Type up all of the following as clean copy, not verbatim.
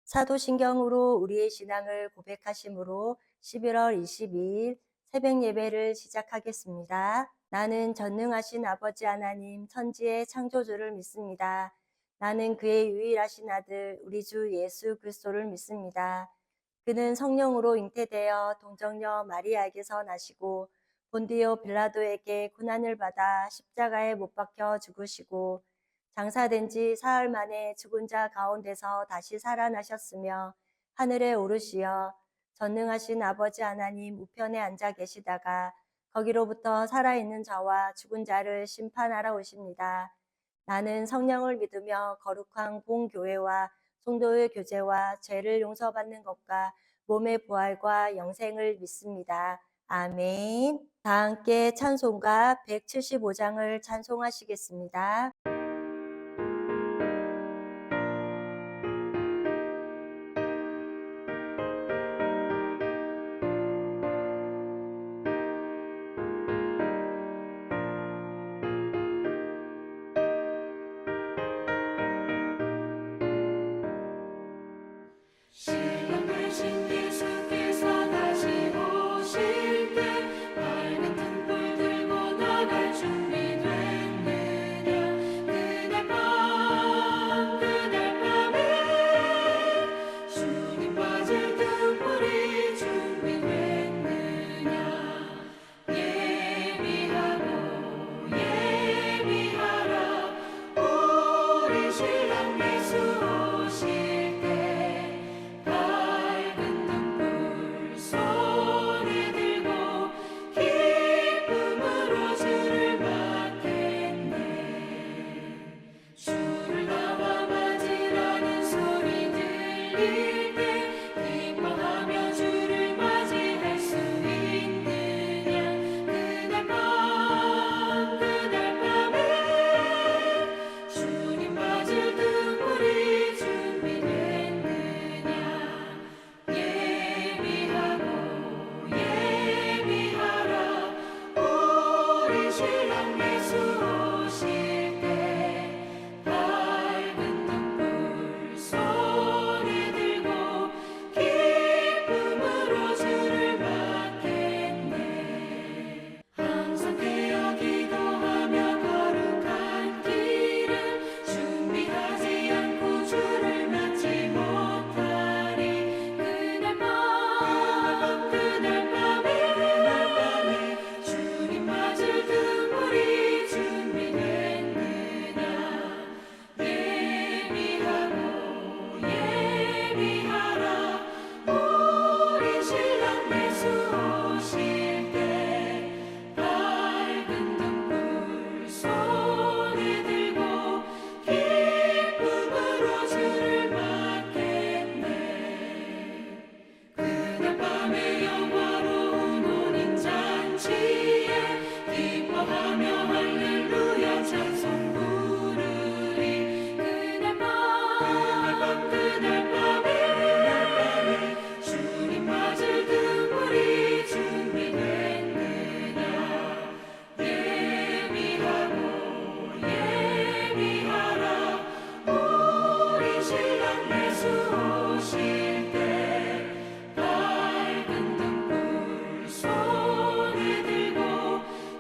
사도신경으로 우리의 신앙을 고백하심으로 11월 22일 새벽 예배를 시작하겠습니다. 나는 전능하신 아버지 하나님 천지의 창조주를 믿습니다. 나는 그의 유일하신 아들 우리 주 예수 그리스도를 믿습니다. 그는 성령으로 잉태되어 동정녀 마리아에게서 나시고 본디오 빌라도에게 고난을 받아 십자가에 못 박혀 죽으시고 장사된 지 사흘 만에 죽은 자 가운데서 다시 살아나셨으며 하늘에 오르시어 전능하신 아버지 하나님 우편에 앉아 계시다가 거기로부터 살아있는 자와 죽은 자를 심판하러 오십니다. 나는 성령을 믿으며 거룩한 공교회와 성도의 교제와 죄를 용서받는 것과 몸의 부활과 영생을 믿습니다. 아멘. 다 함께 찬송가 175장을 찬송하시겠습니다. 신랑 되신 예수께서 다시 오실 때 밝은 등불 들고 나갈 준비됐느냐. 그날 밤에 주님 맞을 등불이 준비됐느냐. 예비하라. 우리 신랑 예수 오실 때 밝은 등불 손에 들고 기쁨으로 주를 맞겠네. 주를 나와 맞으라는 소리 들릴 때 기뻐하며 주를 맞이할 수 있느냐. 그날 밤에 주님 맞을 등불이 준비됐느냐. 예비하라. 우리 신랑 예수 오실 때 밝은 등불 손에 들고 기쁨으로 주를 맞겠네. 항상 깨어 기도하며 거룩한 길을 준비하지 않고 주를 맞지 못하리. 그날 밤에 주님 맞을 등불이 준비됐느냐. 예비하라. 우리 신랑 예수 오실 때 밝은 등불 손에 들고 기쁨으로 주를 맞겠네. 그날 밤에 영화로운 혼인잔치에 기뻐하며 할렐루야 찬송 부르리. 그날 밤에 주님 맞을 등불이 준비됐느냐. 예비하라. 우리 신랑 예수 오실 때 밝은 등불 손에 들고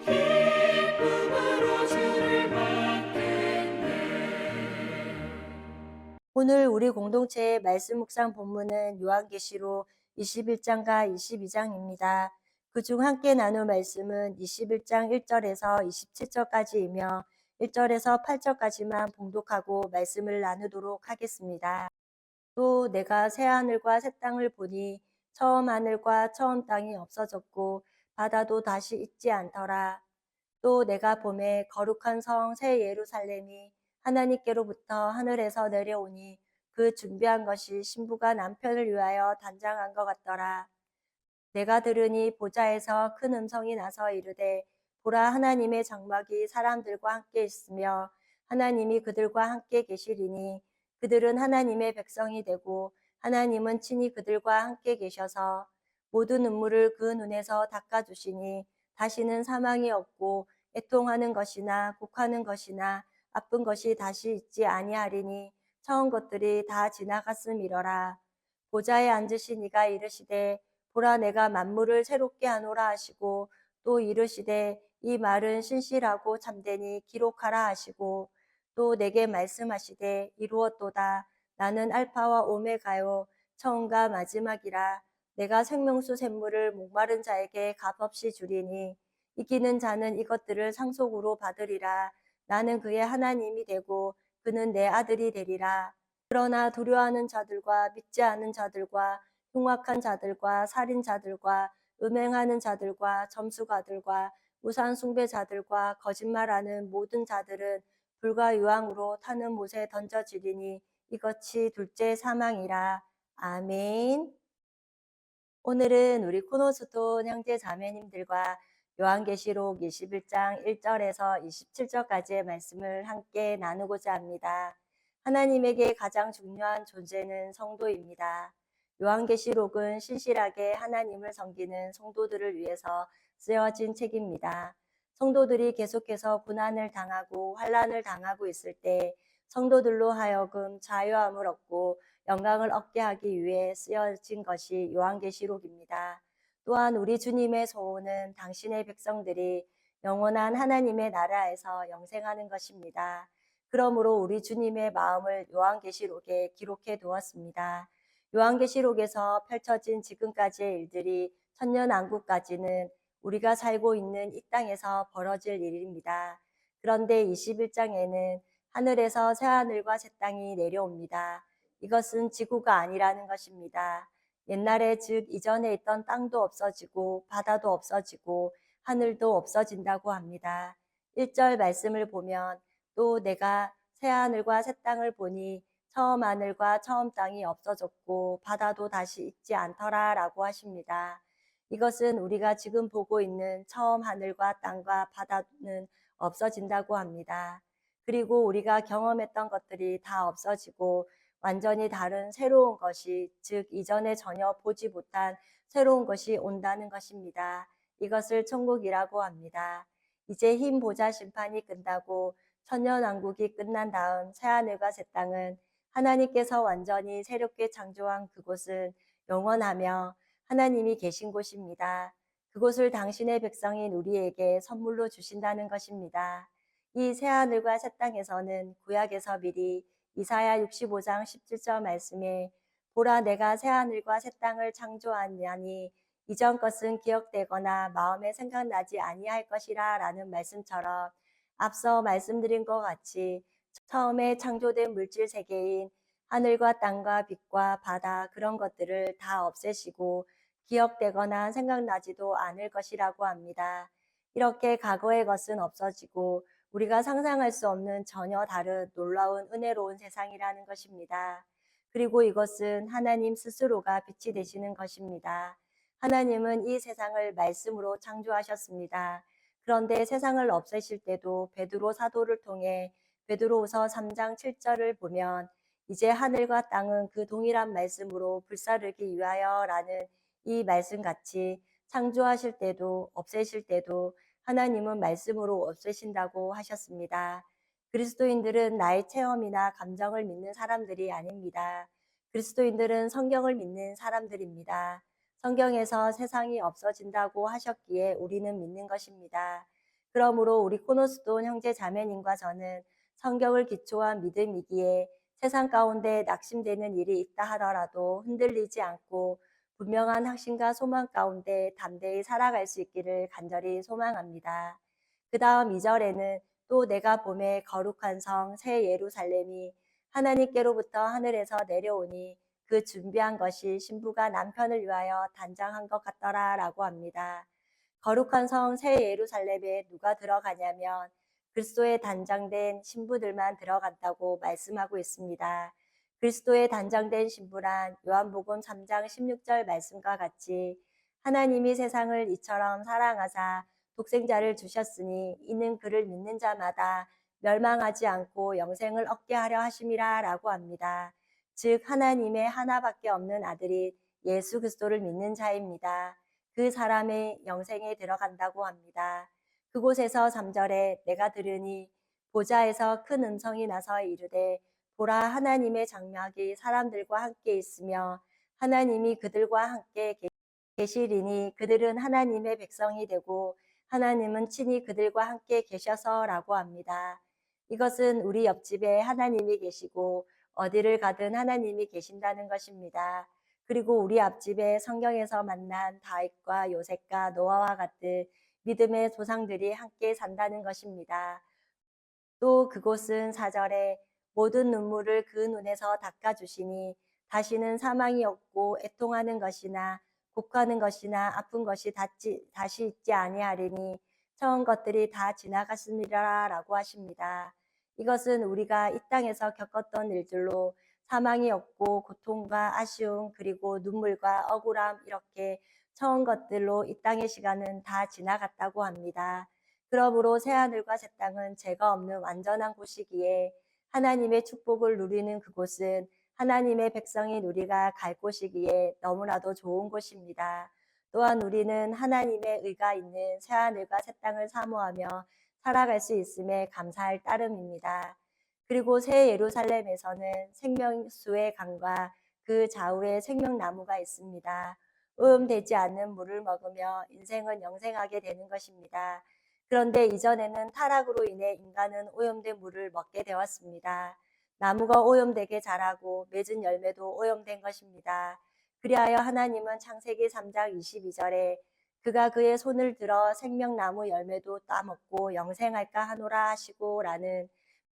기쁨으로 주를 맞겠네. 오늘 우리 공동체의 말씀 묵상 본문은 요한계시록 21장과 22장입니다. 그중 함께 나눌 말씀은 21장 1절에서 27절까지이며 1절에서 8절까지만 봉독하고 말씀을 나누도록 하겠습니다. 또 내가 새 하늘과 새 땅을 보니 처음 하늘과 처음 땅이 없어졌고 바다도 다시 있지 않더라. 또 내가 보매 거룩한 성 새 예루살렘이 하나님께로부터 하늘에서 내려오니 그 준비한 것이 신부가 남편을 위하여 단장한 것 같더라. 내가 들으니 보좌에서 큰 음성이 나서 이르되 보라 하나님의 장막이 사람들과 함께 있으며 하나님이 그들과 함께 계시리니 그들은 하나님의 백성이 되고 하나님은 친히 그들과 함께 계셔서 모든 눈물을 그 눈에서 닦아주시니 다시는 사망이 없고 애통하는 것이나 곡하는 것이나 아픈 것이 다시 있지 아니하리니 처음 것들이 다 지나갔음이러라. 보좌에 앉으신 이가 이르시되 보라 내가 만물을 새롭게 하노라 하시고 또 이르시되 이 말은 신실하고 참되니 기록하라 하시고 또 내게 말씀하시되 이루었도다. 나는 알파와 오메가요 처음과 마지막이라. 내가 생명수 샘물을 목마른 자에게 값없이 주리니 이기는 자는 이것들을 상속으로 받으리라. 나는 그의 하나님이 되고 그는 내 아들이 되리라. 그러나 두려워하는 자들과 믿지 않은 자들과 흉악한 자들과 살인자들과 음행하는 자들과 점수가들과 우상 숭배자들과 거짓말하는 모든 자들은 불과 유황으로 타는 못에 던져지리니 이것이 둘째 사망이라. 아멘. 오늘은 우리 코노스돈 형제 자매님들과 요한계시록 21장 1절에서 27절까지의 말씀을 함께 나누고자 합니다. 하나님에게 가장 중요한 존재는 성도입니다. 요한계시록은 신실하게 하나님을 섬기는 성도들을 위해서 쓰여진 책입니다. 성도들이 계속해서 고난을 당하고 환난을 당하고 있을 때 성도들로 하여금 자유함을 얻고 영광을 얻게 하기 위해 쓰여진 것이 요한계시록입니다. 또한 우리 주님의 소원은 당신의 백성들이 영원한 하나님의 나라에서 영생하는 것입니다. 그러므로 우리 주님의 마음을 요한계시록에 기록해 두었습니다. 요한계시록에서 펼쳐진 지금까지의 일들이 천년왕국까지는 우리가 살고 있는 이 땅에서 벌어질 일입니다. 그런데 21장에는 하늘에서 새하늘과 새 땅이 내려옵니다. 이것은 지구가 아니라는 것입니다. 옛날에 즉 이전에 있던 땅도 없어지고 바다도 없어지고 하늘도 없어진다고 합니다. 1절 말씀을 보면 또 내가 새 하늘과 새 땅을 보니 처음 하늘과 처음 땅이 없어졌고 바다도 다시 있지 않더라 라고 하십니다. 이것은 우리가 지금 보고 있는 처음 하늘과 땅과 바다는 없어진다고 합니다. 그리고 우리가 경험했던 것들이 다 없어지고 완전히 다른 새로운 것이, 즉 이전에 전혀 보지 못한 새로운 것이 온다는 것입니다. 이것을 천국이라고 합니다. 이제 흰 보좌 심판이 끝나고 천년왕국이 끝난 다음 새하늘과 새 땅은 하나님께서 완전히 새롭게 창조한 그곳은 영원하며 하나님이 계신 곳입니다. 그곳을 당신의 백성인 우리에게 선물로 주신다는 것입니다. 이 새하늘과 새 땅에서는 구약에서 미리 이사야 65장 17절 말씀에 보라 내가 새하늘과 새 땅을 창조하냐니 이전 것은 기억되거나 마음에 생각나지 아니할 것이라 라는 말씀처럼 앞서 말씀드린 것 같이 처음에 창조된 물질 세계인 하늘과 땅과 빛과 바다 그런 것들을 다 없애시고 기억되거나 생각나지도 않을 것이라고 합니다. 이렇게 과거의 것은 없어지고 우리가 상상할 수 없는 전혀 다른 놀라운 은혜로운 세상이라는 것입니다. 그리고 이것은 하나님 스스로가 빛이 되시는 것입니다. 하나님은 이 세상을 말씀으로 창조하셨습니다. 그런데 세상을 없애실 때도 베드로 사도를 통해 베드로후서 3장 7절을 보면 이제 하늘과 땅은 그 동일한 말씀으로 불사르기 위하여라는 이 말씀같이 창조하실 때도 없애실 때도 하나님은 말씀으로 없애신다고 하셨습니다. 그리스도인들은 나의 체험이나 감정을 믿는 사람들이 아닙니다. 그리스도인들은 성경을 믿는 사람들입니다. 성경에서 세상이 없어진다고 하셨기에 우리는 믿는 것입니다. 그러므로 우리 코노스돈 형제 자매님과 저는 성경을 기초한 믿음이기에 세상 가운데 낙심되는 일이 있다 하더라도 흔들리지 않고 분명한 확신과 소망 가운데 담대히 살아갈 수 있기를 간절히 소망합니다. 그 다음 2절에는 또 내가 봄에 거룩한 성 새 예루살렘이 하나님께로부터 하늘에서 내려오니 그 준비한 것이 신부가 남편을 위하여 단장한 것 같더라 라고 합니다. 거룩한 성 새 예루살렘에 누가 들어가냐면 그리스도의 단장된 신부들만 들어간다고 말씀하고 있습니다. 그리스도의 단장된 신부란 요한복음 3장 16절 말씀과 같이 하나님이 세상을 이처럼 사랑하사 독생자를 주셨으니 이는 그를 믿는 자마다 멸망하지 않고 영생을 얻게 하려 하심이라 라고 합니다. 즉 하나님의 하나밖에 없는 아들이 예수 그리스도를 믿는 자입니다. 그 사람의 영생에 들어간다고 합니다. 그곳에서 3절에 내가 들으니 보좌에서 큰 음성이 나서 이르되 보라, 하나님의 장막이 사람들과 함께 있으며 하나님이 그들과 함께 계시리니 그들은 하나님의 백성이 되고 하나님은 친히 그들과 함께 계셔서라고 합니다. 이것은 우리 옆집에 하나님이 계시고 어디를 가든 하나님이 계신다는 것입니다. 그리고 우리 앞집에 성경에서 만난 다윗과 요셉과 노아와 같은 믿음의 조상들이 함께 산다는 것입니다. 또 그곳은 4절에 모든 눈물을 그 눈에서 닦아주시니 다시는 사망이 없고 애통하는 것이나 곡하는 것이나 아픈 것이 다시 있지 아니하리니 처음 것들이 다 지나갔으리라 라고 하십니다. 이것은 우리가 이 땅에서 겪었던 일들로 사망이 없고 고통과 아쉬움 그리고 눈물과 억울함 이렇게 처음 것들로 이 땅의 시간은 다 지나갔다고 합니다. 그러므로 새하늘과 새 땅은 죄가 없는 완전한 곳이기에 하나님의 축복을 누리는 그곳은 하나님의 백성이 누리가 갈 곳이기에 너무나도 좋은 곳입니다. 또한 우리는 하나님의 의가 있는 새하늘과 새 땅을 사모하며 살아갈 수 있음에 감사할 따름입니다. 그리고 새 예루살렘에서는 생명수의 강과 그 좌우에 생명나무가 있습니다. 오염되지 않는 물을 먹으며 인생은 영생하게 되는 것입니다. 그런데 이전에는 타락으로 인해 인간은 오염된 물을 먹게 되었습니다. 나무가 오염되게 자라고 맺은 열매도 오염된 것입니다. 그리하여 하나님은 창세기 3장 22절에 그가 그의 손을 들어 생명나무 열매도 따먹고 영생할까 하노라 하시고 라는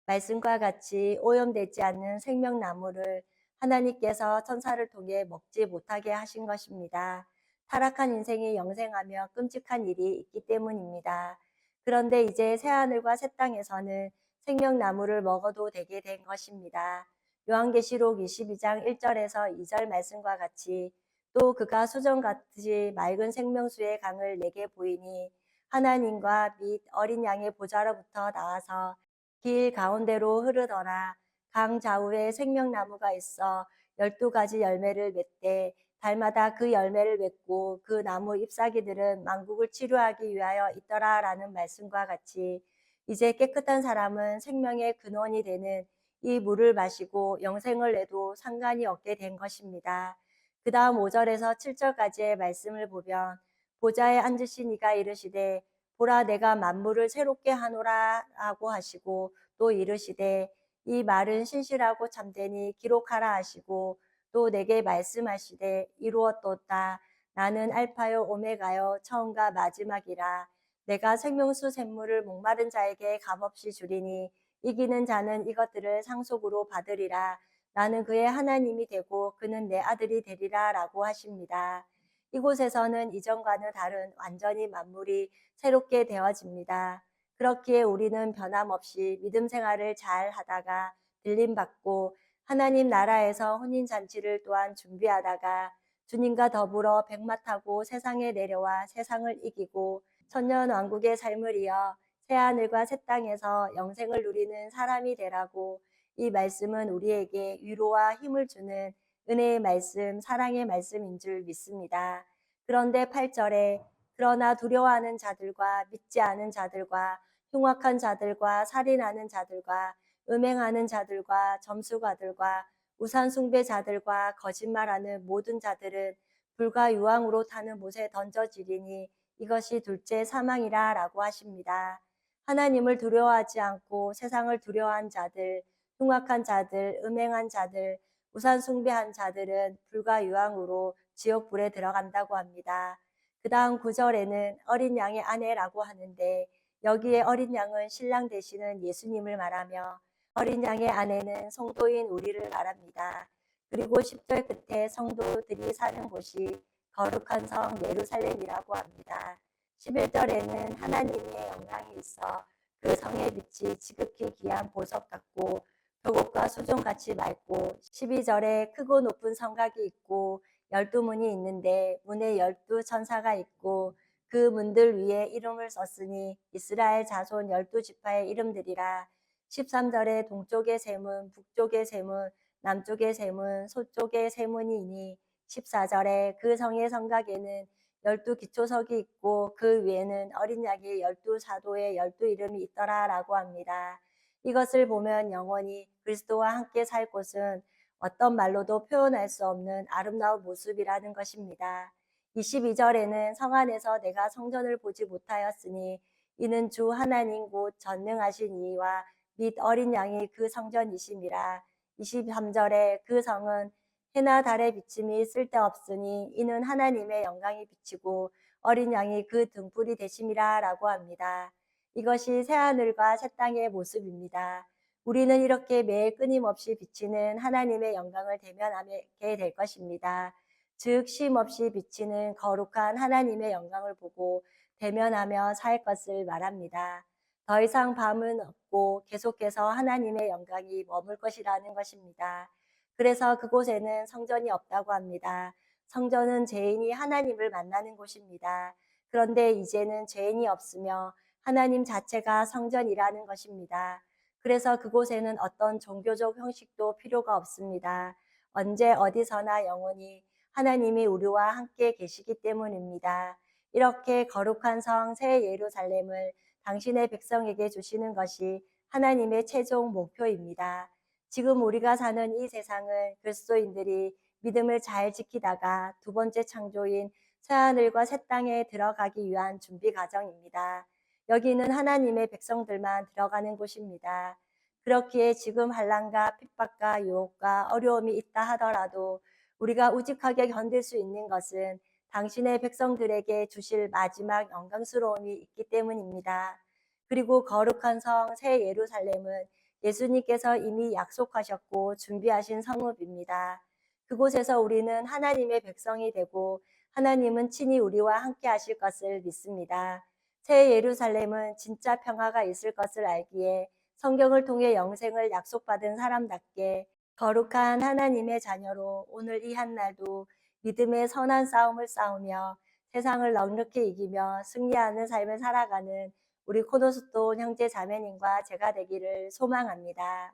말씀과 같이 오염되지 않는 생명나무를 하나님께서 천사를 통해 먹지 못하게 하신 것입니다. 타락한 인생이 영생하며 끔찍한 일이 있기 때문입니다. 그런데 이제 새하늘과 새 땅에서는 생명나무를 먹어도 되게 된 것입니다. 요한계시록 22장 1절에서 2절 말씀과 같이 또 그가 수정같이 맑은 생명수의 강을 내게 보이니 하나님과 및 어린 양의 보좌로부터 나와서 길 가운데로 흐르더라. 강 좌우에 생명나무가 있어 12가지 열매를 맺되 달마다 그 열매를 맺고 그 나무 잎사귀들은 만국을 치료하기 위하여 있더라라는 말씀과 같이 이제 깨끗한 사람은 생명의 근원이 되는 이 물을 마시고 영생을 내도 상관이 없게 된 것입니다. 그 다음 5절에서 7절까지의 말씀을 보면 보좌에 앉으신 이가 이르시되 보라 내가 만물을 새롭게 하노라 하고 하시고 또 이르시되 이 말은 신실하고 참되니 기록하라 하시고 또 내게 말씀하시되 이루었도다. 나는 알파요 오메가요 처음과 마지막이라. 내가 생명수 샘물을 목마른 자에게 값없이 주리니 이기는 자는 이것들을 상속으로 받으리라. 나는 그의 하나님이 되고 그는 내 아들이 되리라 라고 하십니다. 이곳에서는 이전과는 다른 완전히 만물이 새롭게 되어집니다. 그렇기에 우리는 변함없이 믿음 생활을 잘 하다가 들림받고 하나님 나라에서 혼인잔치를 또한 준비하다가 주님과 더불어 백마 타고 세상에 내려와 세상을 이기고 천년왕국의 삶을 이어 새하늘과 새 땅에서 영생을 누리는 사람이 되라고 이 말씀은 우리에게 위로와 힘을 주는 은혜의 말씀, 사랑의 말씀인 줄 믿습니다. 그런데 8절에 그러나 두려워하는 자들과 믿지 않은 자들과 흉악한 자들과 살인하는 자들과 음행하는 자들과 점수가들과 우상 숭배자들과 거짓말하는 모든 자들은 불과 유황으로 타는 못에 던져지리니 이것이 둘째 사망이라 라고 하십니다. 하나님을 두려워하지 않고 세상을 두려워한 자들, 흉악한 자들, 음행한 자들, 우상 숭배한 자들은 불과 유황으로 지옥불에 들어간다고 합니다. 그 다음 9절에는 어린 양의 아내라고 하는데 여기에 어린 양은 신랑 되시는 예수님을 말하며 어린 양의 아내는 성도인 우리를 말합니다. 그리고 10절 끝에 성도들이 사는 곳이 거룩한 성 예루살렘이라고 합니다. 11절에는 하나님의 영광이 있어 그 성의 빛이 지극히 귀한 보석 같고 벽옥과 수종같이 맑고 12절에 크고 높은 성곽이 있고 12문이 있는데 문에 12천사가 있고 그 문들 위에 이름을 썼으니 이스라엘 자손 12지파의 이름들이라. 13절에 동쪽의 세문, 북쪽의 세문, 남쪽의 세문, 서쪽의 세문이니 14절에 그 성의 성곽에는 12기초석이 있고 그 위에는 어린 양의 12사도의 12이름이 있더라 라고 합니다. 이것을 보면 영원히 그리스도와 함께 살 곳은 어떤 말로도 표현할 수 없는 아름다운 모습이라는 것입니다. 22절에는 성 안에서 내가 성전을 보지 못하였으니 이는 주 하나님 곧 전능하신 이와 및 어린 양이 그 성전이심이라. 23절에 그 성은 해나 달의 비침이 쓸데없으니 이는 하나님의 영광이 비치고 어린 양이 그 등불이 되심이라 라고 합니다. 이것이 새하늘과 새 땅의 모습입니다. 우리는 이렇게 매일 끊임없이 비치는 하나님의 영광을 대면하게 될 것입니다. 즉 쉼없이 비치는 거룩한 하나님의 영광을 보고 대면하며 살 것을 말합니다. 더 이상 밤은 없고 계속해서 하나님의 영광이 머물 것이라는 것입니다. 그래서 그곳에는 성전이 없다고 합니다. 성전은 죄인이 하나님을 만나는 곳입니다. 그런데 이제는 죄인이 없으며 하나님 자체가 성전이라는 것입니다. 그래서 그곳에는 어떤 종교적 형식도 필요가 없습니다. 언제 어디서나 영원히 하나님이 우리와 함께 계시기 때문입니다. 이렇게 거룩한 성 새 예루살렘을 당신의 백성에게 주시는 것이 하나님의 최종 목표입니다. 지금 우리가 사는 이 세상을 그리스도인들이 믿음을 잘 지키다가 두 번째 창조인 새하늘과 새 땅에 들어가기 위한 준비 과정입니다. 여기는 하나님의 백성들만 들어가는 곳입니다. 그렇기에 지금 환난과 핍박과 유혹과 어려움이 있다 하더라도 우리가 우직하게 견딜 수 있는 것은 당신의 백성들에게 주실 마지막 영광스러움이 있기 때문입니다. 그리고 거룩한 성 새 예루살렘은 예수님께서 이미 약속하셨고 준비하신 성읍입니다. 그곳에서 우리는 하나님의 백성이 되고 하나님은 친히 우리와 함께 하실 것을 믿습니다. 새 예루살렘은 진짜 평화가 있을 것을 알기에 성경을 통해 영생을 약속받은 사람답게 거룩한 하나님의 자녀로 오늘 이 한날도 믿음의 선한 싸움을 싸우며 세상을 넉넉히 이기며 승리하는 삶을 살아가는 우리 코너스톤 형제 자매님과 제가 되기를 소망합니다.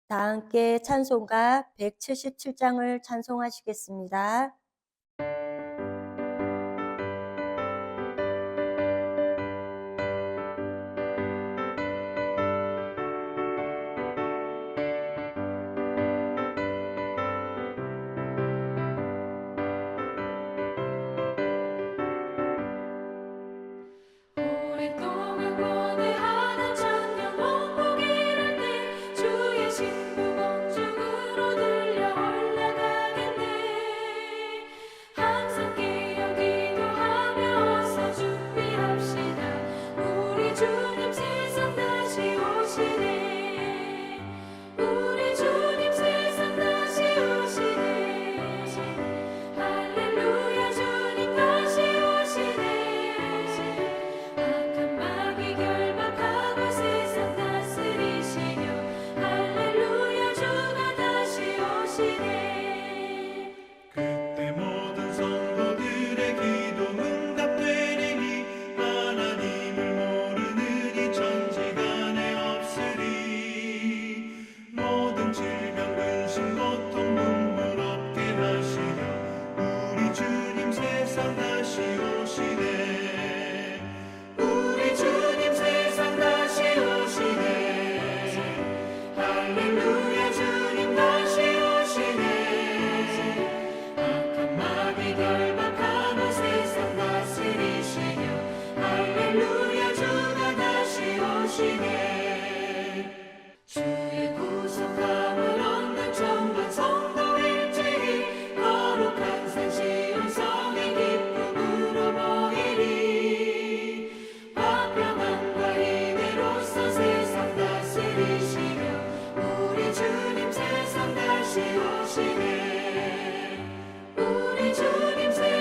다 함께 찬송가 177장을 찬송하시겠습니다. 오랫동안 권해하던 천년 원복 이룰 때 주의 신부 공중으로 들려 올라가겠네. 항상 깨어 기도하며 어서 준비합시다. 우리 주님 세상 다시 오시네. 우리 주님 세상 다시 오시네. 할렐루야 주님 다시 오시네. 악한 마귀 결박하고 세상 다스리시며 할렐루야 주가 다시 오시네. 그때 모든 성도들의 기도 응답되리니 하나님을 모르는 이 천지간에 없으리. 모든 질병 근심 고통 눈물 없게 하시며 우리 주님 세상 다시 오시네. 우리 주님 세상 다시 오시네. 할렐루야 주님 다시 오시네. 악한 마귀 결박하고 세상 다스리시며 할렐루야 주가 다시 오시네. 주의 구속함을 얻는 전반 성도 일제히 거룩한 산 시온 성의 기쁨으로 모이리. 화평함과 인애로서 세상 다스리시며 우리 주님 세상 다시 오시네. 우리 주님 세상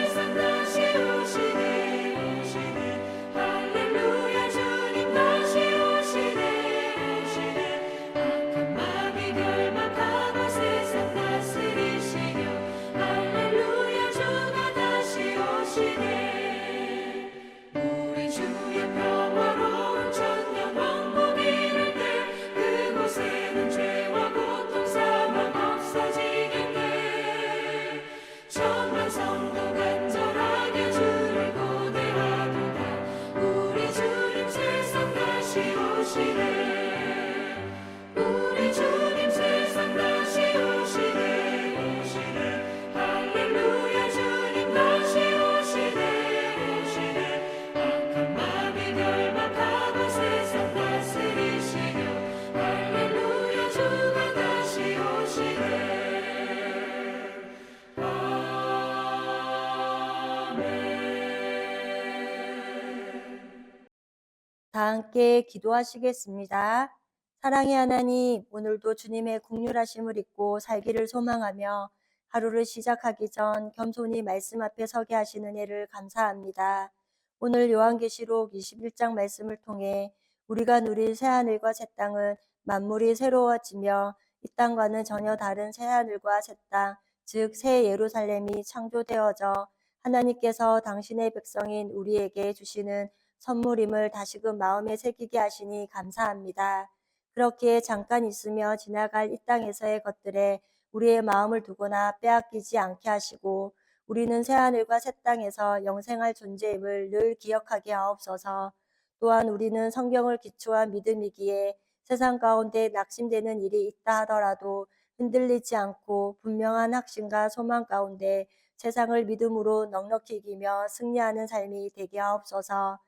다 함께 기도하시겠습니다. 사랑의 하나님, 오늘도 주님의 국률하심을 잊고 살기를 소망하며 하루를 시작하기 전 겸손히 말씀 앞에 서게 하시는 은혜를 감사합니다. 오늘 요한계시록 21장 말씀을 통해 우리가 누릴 새하늘과 새 땅은 만물이 새로워지며 이 땅과는 전혀 다른 새하늘과 새 땅, 즉 새 예루살렘이 창조되어져 하나님께서 당신의 백성인 우리에게 주시는 선물임을 다시금 마음에 새기게 하시니 감사합니다. 그렇게 잠깐 있으며 지나갈 이 땅에서의 것들에 우리의 마음을 두거나 빼앗기지 않게 하시고 우리는 새하늘과 새 땅에서 영생할 존재임을 늘 기억하게 하옵소서. 또한 우리는 성경을 기초한 믿음이기에 세상 가운데 낙심되는 일이 있다 하더라도 흔들리지 않고 분명한 확신과 소망 가운데 세상을 믿음으로 넉넉히 이기며 승리하는 삶이 되게 하옵소서.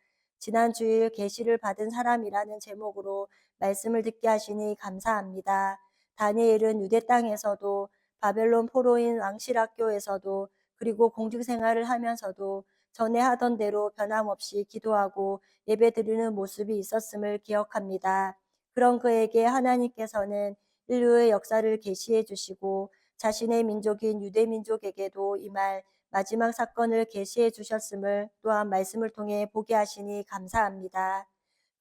지난 주일 계시를 받은 사람이라는 제목으로 말씀을 듣게 하시니 감사합니다. 다니엘은 유대 땅에서도 바벨론 포로인 왕실학교에서도 그리고 공중 생활을 하면서도 전에 하던 대로 변함없이 기도하고 예배드리는 모습이 있었음을 기억합니다. 그런 그에게 하나님께서는 인류의 역사를 계시해 주시고 자신의 민족인 유대 민족에게도 이 말 마지막 사건을 계시해 주셨음을 또한 말씀을 통해 보게 하시니 감사합니다.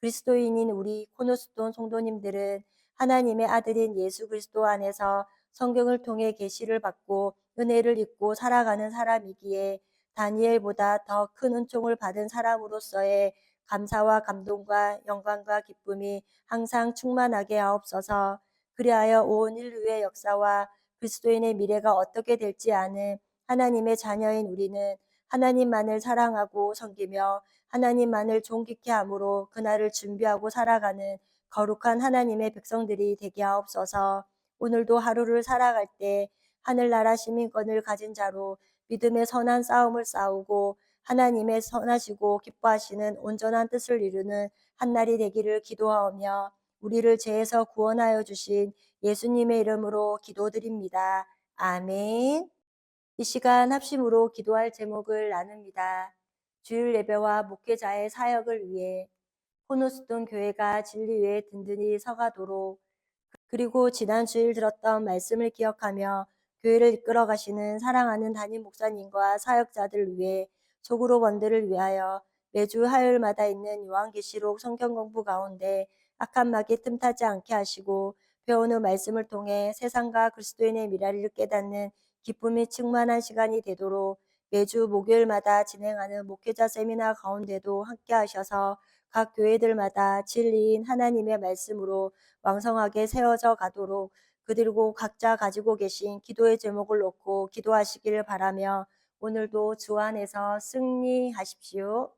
그리스도인인 우리 코너스톤 성도님들은 하나님의 아들인 예수 그리스도 안에서 성경을 통해 계시를 받고 은혜를 입고 살아가는 사람이기에 다니엘보다 더 큰 은총을 받은 사람으로서의 감사와 감동과 영광과 기쁨이 항상 충만하게 하옵소서. 그리하여 온 인류의 역사와 그리스도인의 미래가 어떻게 될지 아는 하나님의 자녀인 우리는 하나님만을 사랑하고 섬기며 하나님만을 존귀케 함으로 그날을 준비하고 살아가는 거룩한 하나님의 백성들이 되게 하옵소서. 오늘도 하루를 살아갈 때 하늘나라 시민권을 가진 자로 믿음의 선한 싸움을 싸우고 하나님의 선하시고 기뻐하시는 온전한 뜻을 이루는 한날이 되기를 기도하오며 우리를 죄에서 구원하여 주신 예수님의 이름으로 기도드립니다. 아멘. 이 시간 합심으로 기도할 제목을 나눕니다. 주일 예배와 목회자의 사역을 위해 코너스톤 교회가 진리 위에 든든히 서가도록 그리고 지난 주일 들었던 말씀을 기억하며 교회를 이끌어 가시는 사랑하는 담임 목사님과 사역자들 위해 속으로 번들을 위하여 매주 화요일마다 있는 요한계시록 성경 공부 가운데 악한 마귀 틈타지 않게 하시고 배우는 말씀을 통해 세상과 그리스도인의 미래를 깨닫는 기쁨이 충만한 시간이 되도록 매주 목요일마다 진행하는 목회자 세미나 가운데도 함께 하셔서 각 교회들마다 진리인 하나님의 말씀으로 왕성하게 세워져 가도록 그들고 각자 가지고 계신 기도의 제목을 놓고 기도하시기를 바라며 오늘도 주 안에서 승리하십시오.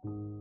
주